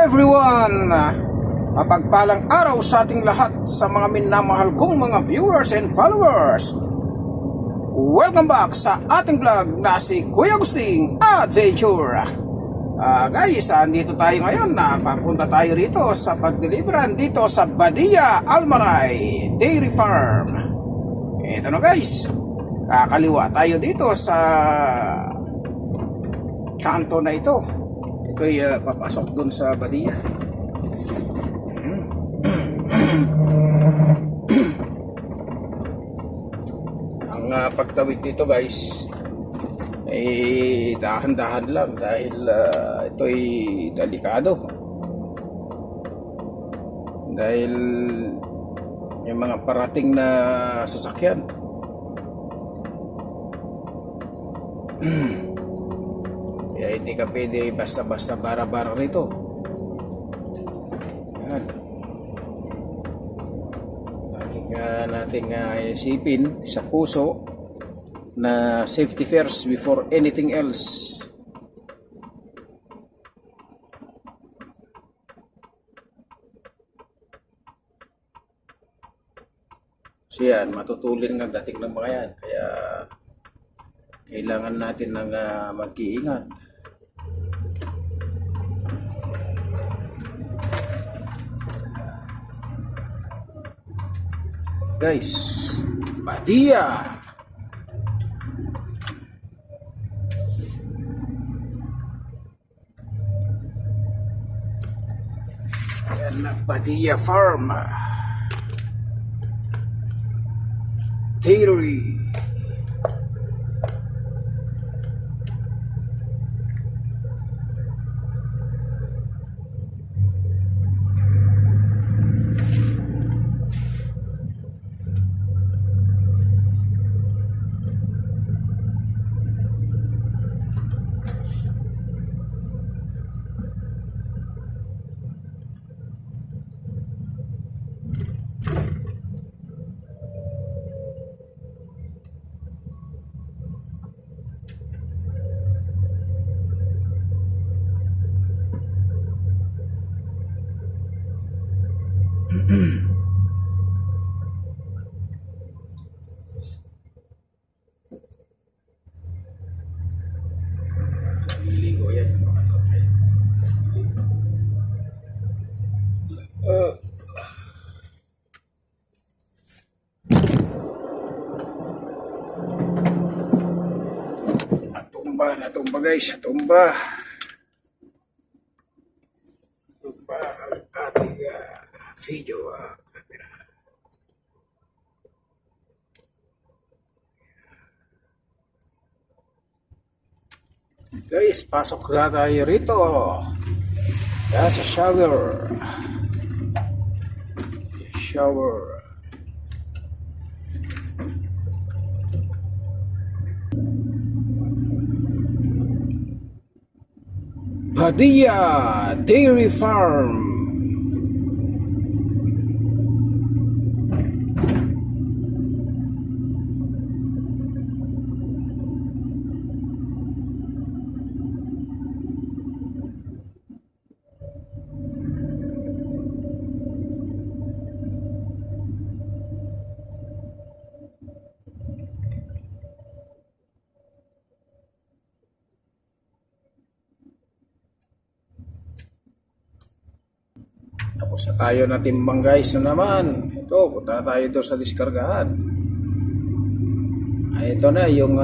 everyone! Mapagpalang araw sa ating lahat sa mga minamahal kong mga viewers and followers. Welcome back sa ating vlog na si Kuya Agustin Adventure. Guys, andito tayo ngayon na papunta tayo rito sa pagdeliveran dito sa Badia Almaray Dairy Farm. Ito na guys, kakaliwa tayo dito sa kanto na ito. Ito'y papasok dun sa Badia. Ang pagtawid dito guys ay dahan-dahan lang dahil ito'y delikado. Dahil may mga parating na sasakyan. Kaya hindi ka pwede basta-basta bara-bara rito. Yan. Nating isipin sa puso na safety first before anything else. So yan, matutulin ng dating ng mga yan. Kaya kailangan natin ng mag-iingat. Guys, Badia. Yan na Badia Farm. Dairy. Liligo yan. Natumba guys, natumba. Natumba ang ating video camera. Guys, pasok na tayo rito. Yan sa shower. Shower. Badia Dairy Farm. Tapos na tayo na timbang guys na naman. Ito, punta na tayo doon sa diskargahan. Ito na yung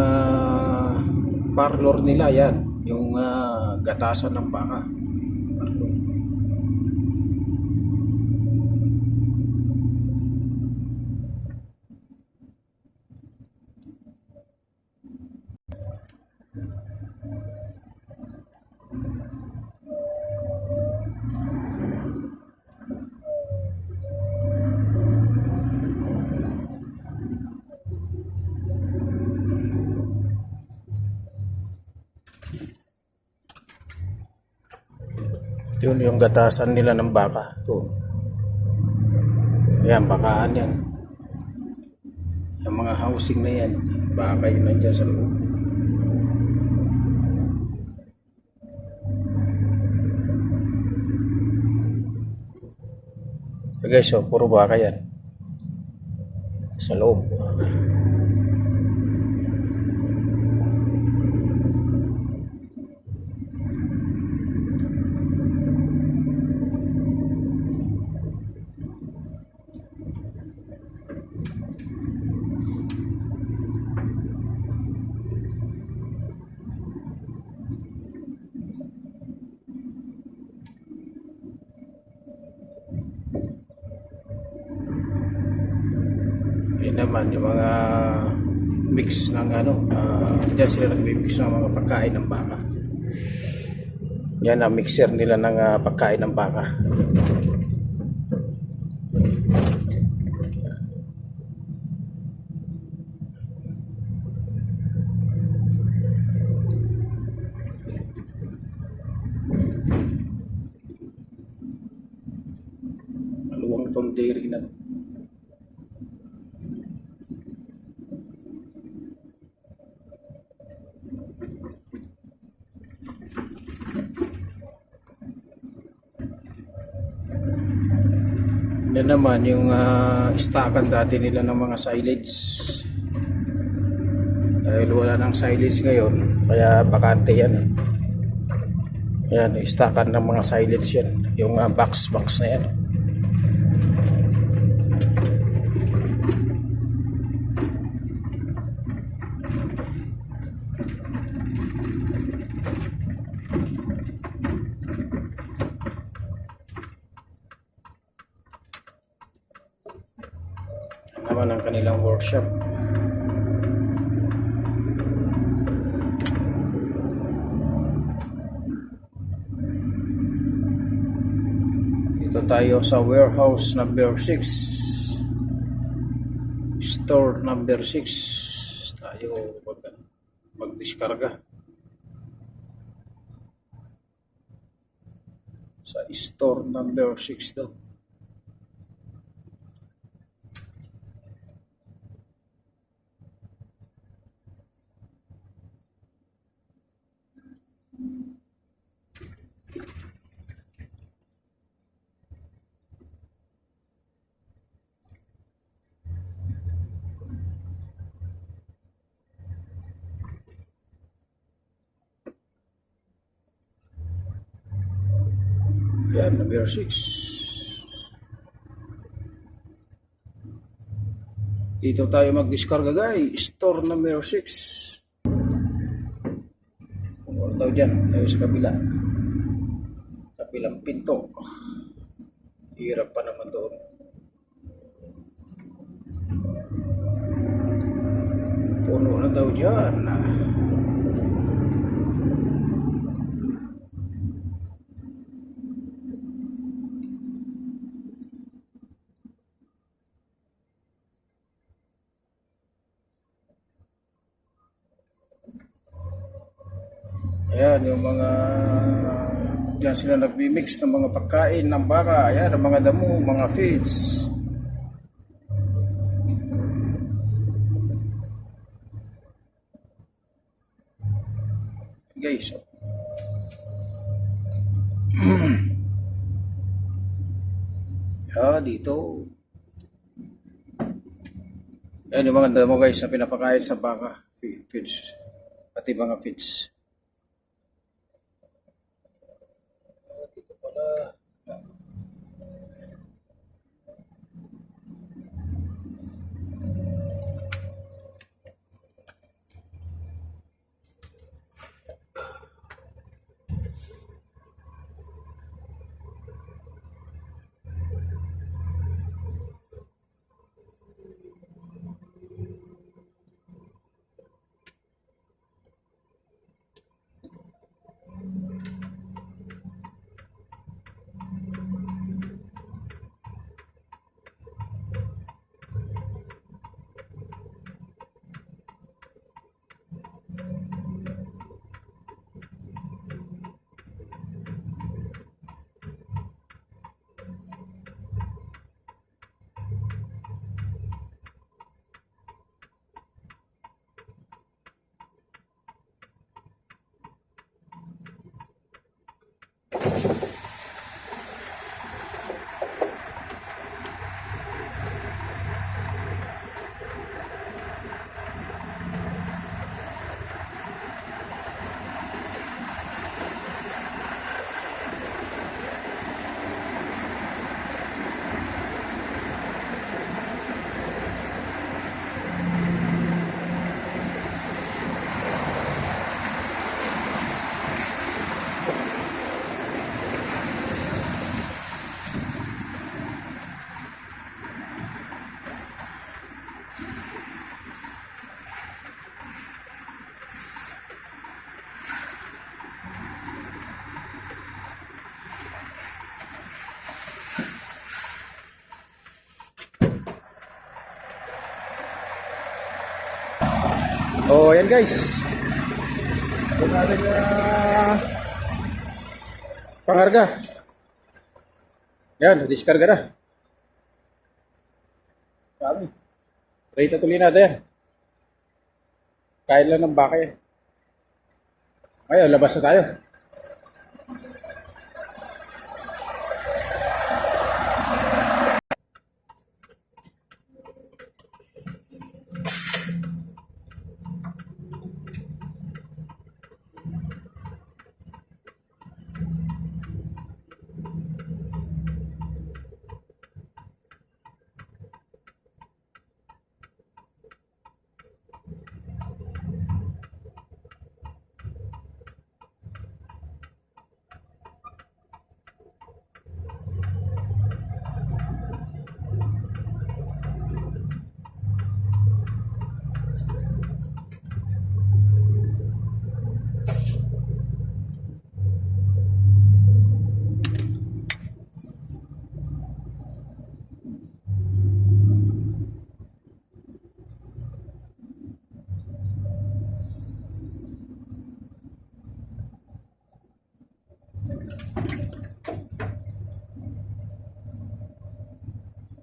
parlor nila yan. Yung gatasan ng baka. Parlor. Yun yung gatasan nila ng baka. Ito. Ayan, bakaan yan. Yung mga housing na yan, baka yun nandiyan sa loob. Guys, so puro baka yan sa loob. Yan naman yung mga mix ng dyan sila nagmimix ng mga pagkain ng baka. Yan ang mixer nila ng pagkain ng baka. Maluwang itong dairy na to. Yan naman yung stockan dati nila ng mga silage. Dahil wala ng silage ngayon, kaya bakante yan. Yan, stockan ng mga silage yan. Yung box na yan. Naman ang kanilang workshop. Dito tayo sa warehouse number 6, store number 6 tayo magdiskarga sa store number 6 daw. Yan, number 6. Dito tayo mag-discarga guys. Store number 6. Kung daw dyan, tayo sa kabila. Kabilang pinto. Hirap pa naman doon. Puno na daw dyan. Ayan, yung mga dyan sila nagmimix ng mga pagkain ng baka. Ayan, ang mga damo, mga feeds. Guys, dito. Ayan yung mga damo guys na pinapakain sa baka. Feeds. Pati mga feeds. Oh, ayan guys. Ito natin pangarga. Yan, diskarga na. Sabi. Rate tuloy natin yan. Kaya lang ng baka yan. Ayun, labas na tayo.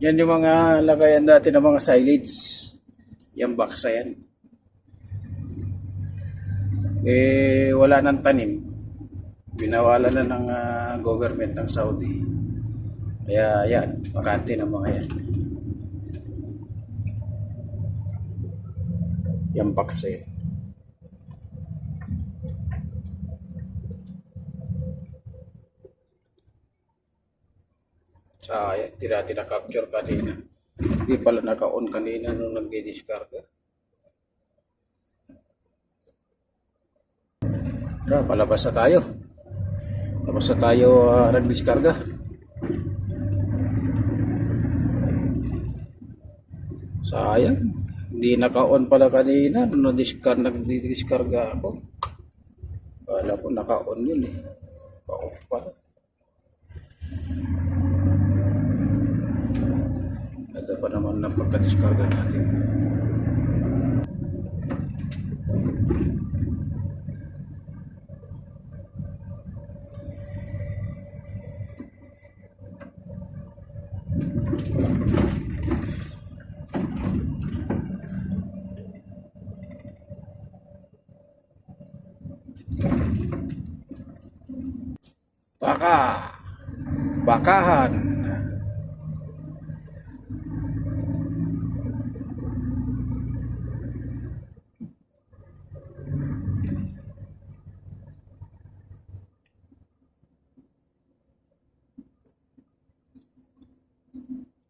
Yan yung mga lagayan dati ng mga silage. Yan baksa yan. Eh, wala nang tanim. Binawalan na ng government ng Saudi. Kaya yan, bakante ng mga yan. Yan baksa yan. Sayang, tira capture kanina. Hindi pala naka-on kanina nung nag-discarga. Tara, palabas na tayo. Labas na tayo nag-discarga. Sayang, hindi naka-on pala kanina nung nag-discarga ako. Wala ko naka-on yun eh. Pa-off pala. Ada pa naman ng pagka-discarga natin. Bakahan.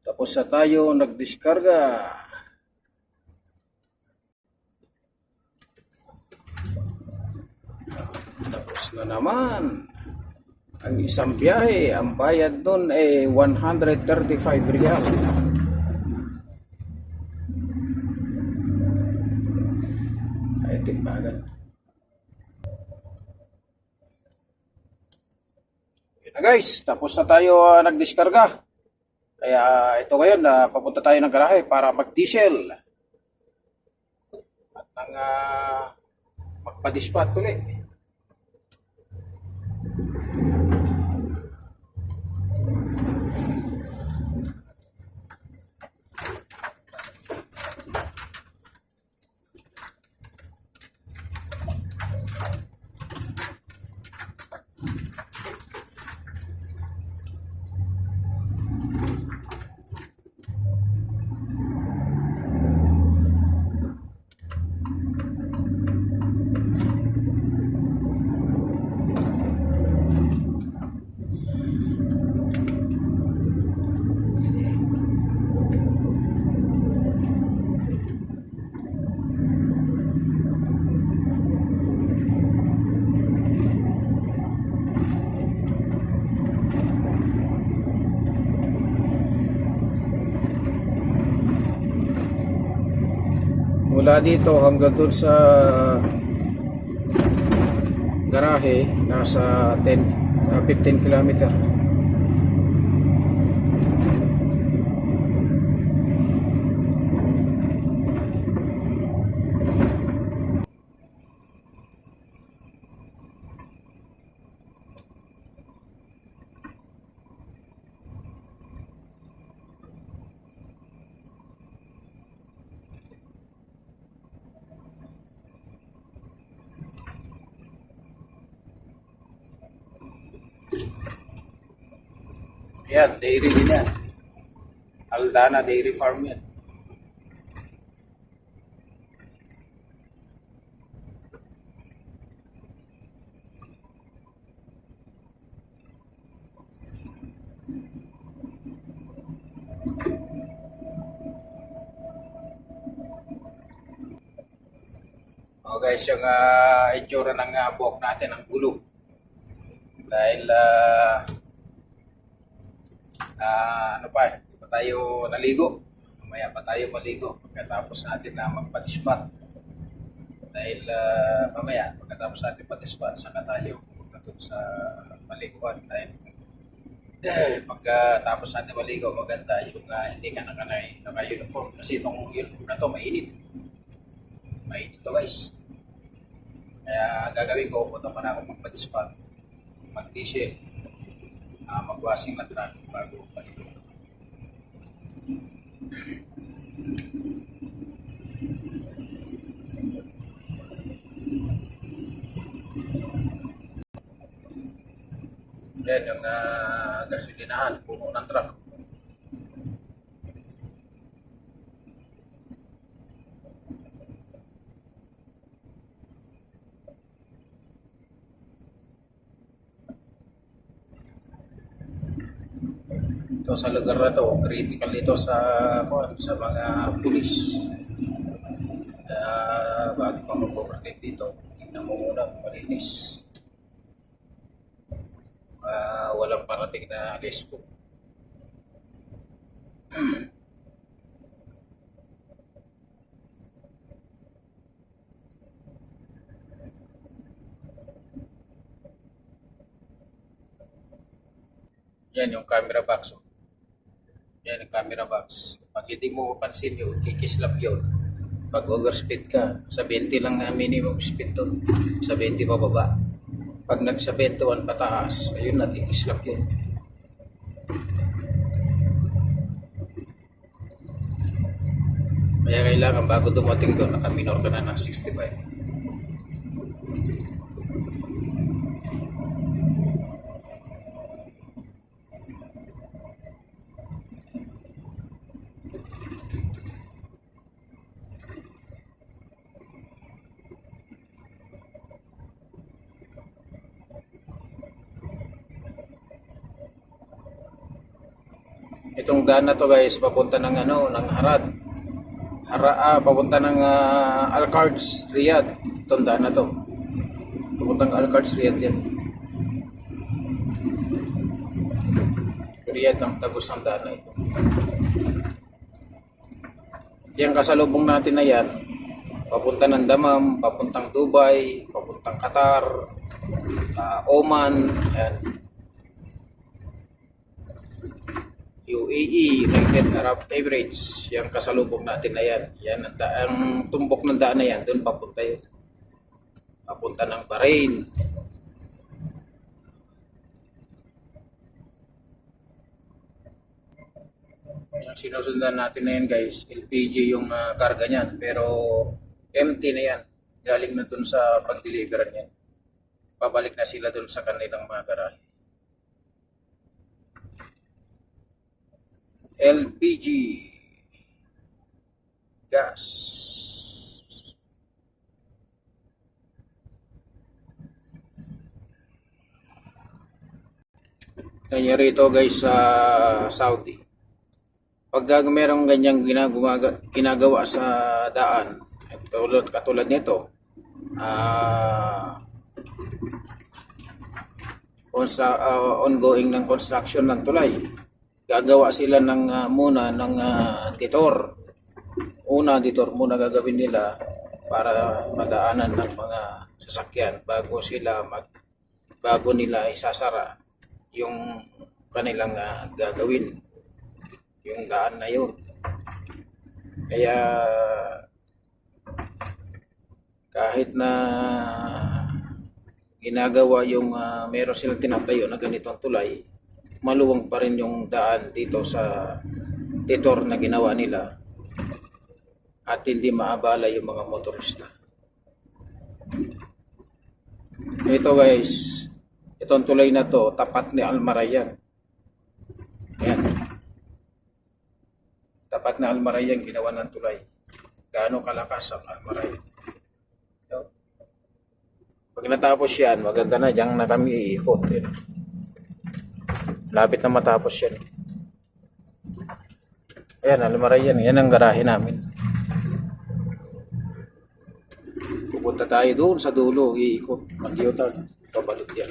Tapos na tayo nagdiskarga. Tapos na naman. Ang isang biyahe, ang bayad doon ay 135 riyal. Ay, timbagan. Yun na guys, tapos na tayo nagdiskarga. Kaya ito ngayon, papunta tayo ng garahe para mag-diesel. At nang magpa-dispatch ulit. Mula dito hanggang dun sa garahe, nasa 15 kilometer. Yan, dairy din yan. Aldana Dairy Farm yan. O guys, yung itsura ng buhok natin, ang gulo. Dahil ano pa, hindi pa tayo naligo. Mamaya pa tayo maligo pagkatapos natin na magpatispat. Dahil mamaya, pagkatapos natin patispat, saka tayo pupunta sa paliguan. Dahil pagkatapos natin maligo, maganda yung hindi ka naka-uniform. Kasi itong uniform na to mainit. Mainit to guys. Kaya gagawin ko, punta pa na ako magpatispat, mag-t-shirt, mag-washing na truck bago paligo. Yan yung gasolinahan, puno ng truck. Ito sa lugar na to, critical ito sa mga pulis. Bago ka mag-overtake dito, tingnan mo muna kung malinis. Walang parating na lesbo. Yan yung camera box. Yan ang camera box. Pag hindi mo mapansin yun, kikislap yun. Pag overspeed ka, sa 20 lang na minimum speed to. Sa 20 pababa. Pag nagsa 21 pataas, ayun na, kikislap yun. Kaya kailangan bago dumating doon, nakaminor ka na ng 65. Itong daan na to guys, papunta ng ng Harad. Papunta ng Alcards, Riyadh. Itong daan na to. Papunta ng Alcards, Riyadh yan. Riyadh ang tagos ng daan na ito. Yung kasalubong natin na yan, papunta ng Dammam, papuntang Dubai, papuntang Qatar, Oman, yan. UAE, United Arab Emirates, yung kasalubong natin na yan. Yan ang tumbok ng daan na yan, doon papunta yun. Papunta ng Bahrain. Yung sinusundan natin na yan guys, LPG yung karga niyan, pero empty na yan. Galing na doon sa pag-deliveran yan. Pabalik na sila doon sa kanilang mga garahe. LPG gas. Nangyari ito guys sa Saudi. Pag merong ganyang ginagawa sa daan, katulad nito, ongoing ng construction ng tulay, gagawa sila muna ng detour. Detour muna gagawin nila para madaanan ng mga sasakyan bago nila isasara yung kanilang gagawin, yung daan na yun. Kaya kahit na ginagawa yung meron silang tinatayo na ganitong tulay, maluwang pa rin yung daan dito sa detour na ginawa nila at hindi maabala yung mga motorista. Ito guys, itong tulay na to tapat ni Almarayan. tapat na almaray yan, ginawa ng tulay. Gaano kalakas ang almaray. So, pag natapos yan, maganda na, diyan na kami iikot. Eh. Lapit na matapos yan. Ayan, almaray yan. Yan ang garahe namin. Pupunta tayo doon sa dulo, iikot. Mag-U-turn. Pabalot yan.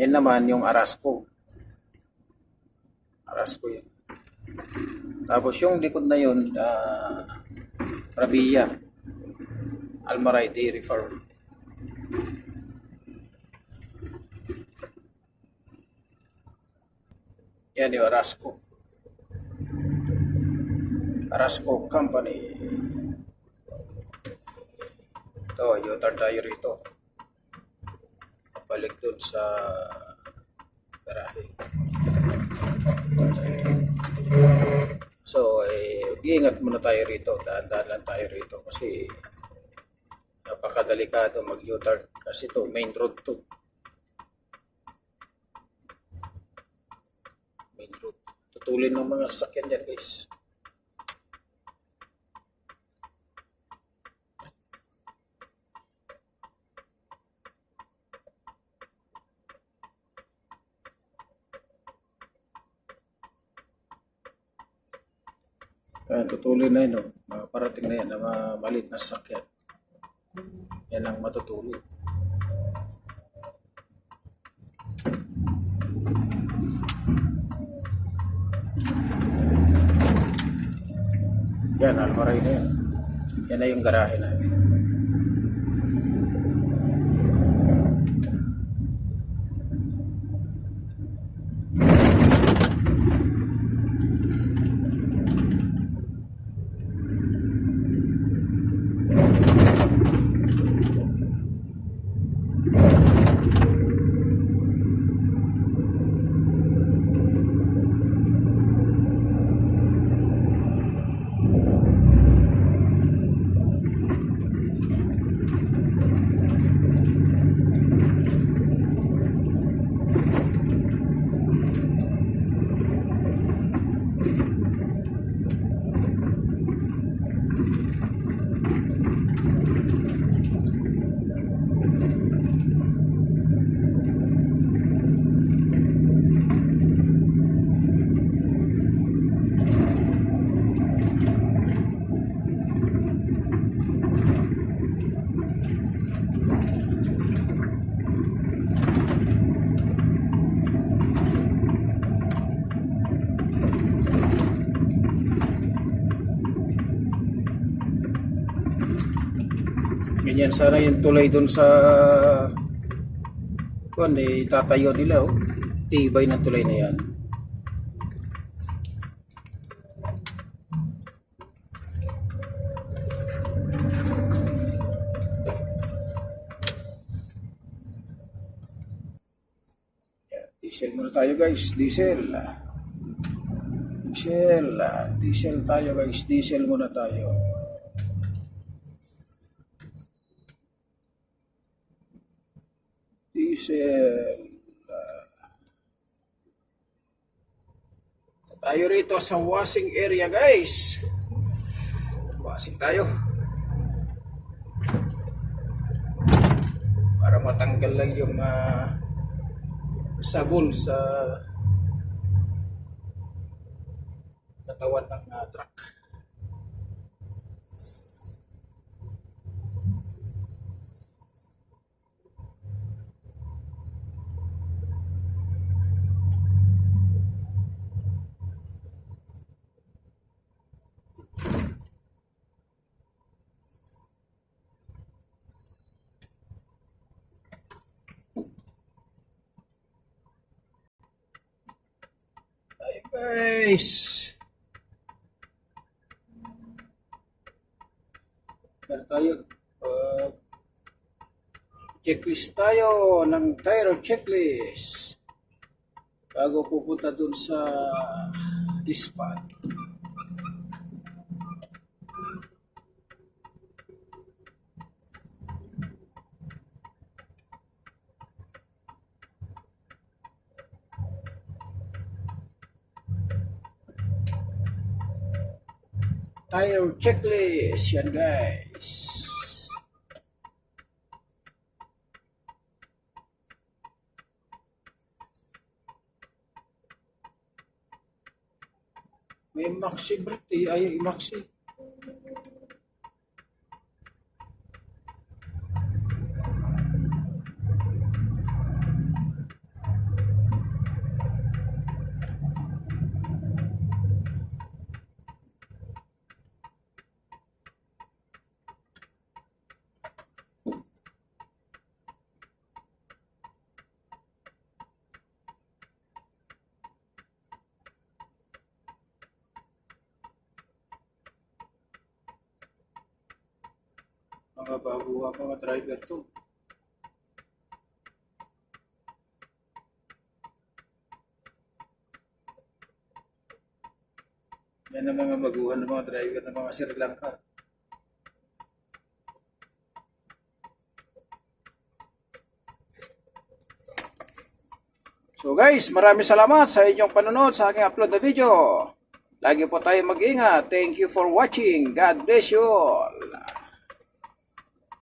Yan naman yung Arasco. Arasco yan. Tapos yung likod na yun, Rabia. Almaray Dairy Farm. Yan yung Arasco. Arasco Company. Ito, U-turn tayo rito. Balik dun sa garahe. So, iingat muna tayo rito. Daan-daan lang tayo rito kasi napakadelikado mag-U-turn kasi to main road to. Main road. Tutulin ng mga sasakyan dyan, guys. Ayan, tutuloy na yun, no? Parating na yan na maliit na sasakyan. Yan ang matutuloy. Yan, almaray na yan. Yan na yung garahe namin. Ganyan sana yung tulay dun sa kung tatayo nila, oh. Tibay ng tulay na yan. Diesel muna tayo, guys. Diesel tayo, guys. Diesel muna tayo. Tayo rito sa washing area, guys. Washing tayo para matanggal lang yung sabon sa katawan ng truck. Guys, kaya tayo checklist tayo ng tire checklist bago pupunta dun sa dispatch. Tire checklist. Yan guys. May maxi brake ay maxi. Mga baguha, mga driver to. Yan ang mga baguhan ng mga driver ng mga Sri Lanka. So guys, maraming salamat sa inyong panonood sa aking upload na video. Lagi po tayo mag-ingat. Thank you for watching. God bless you all.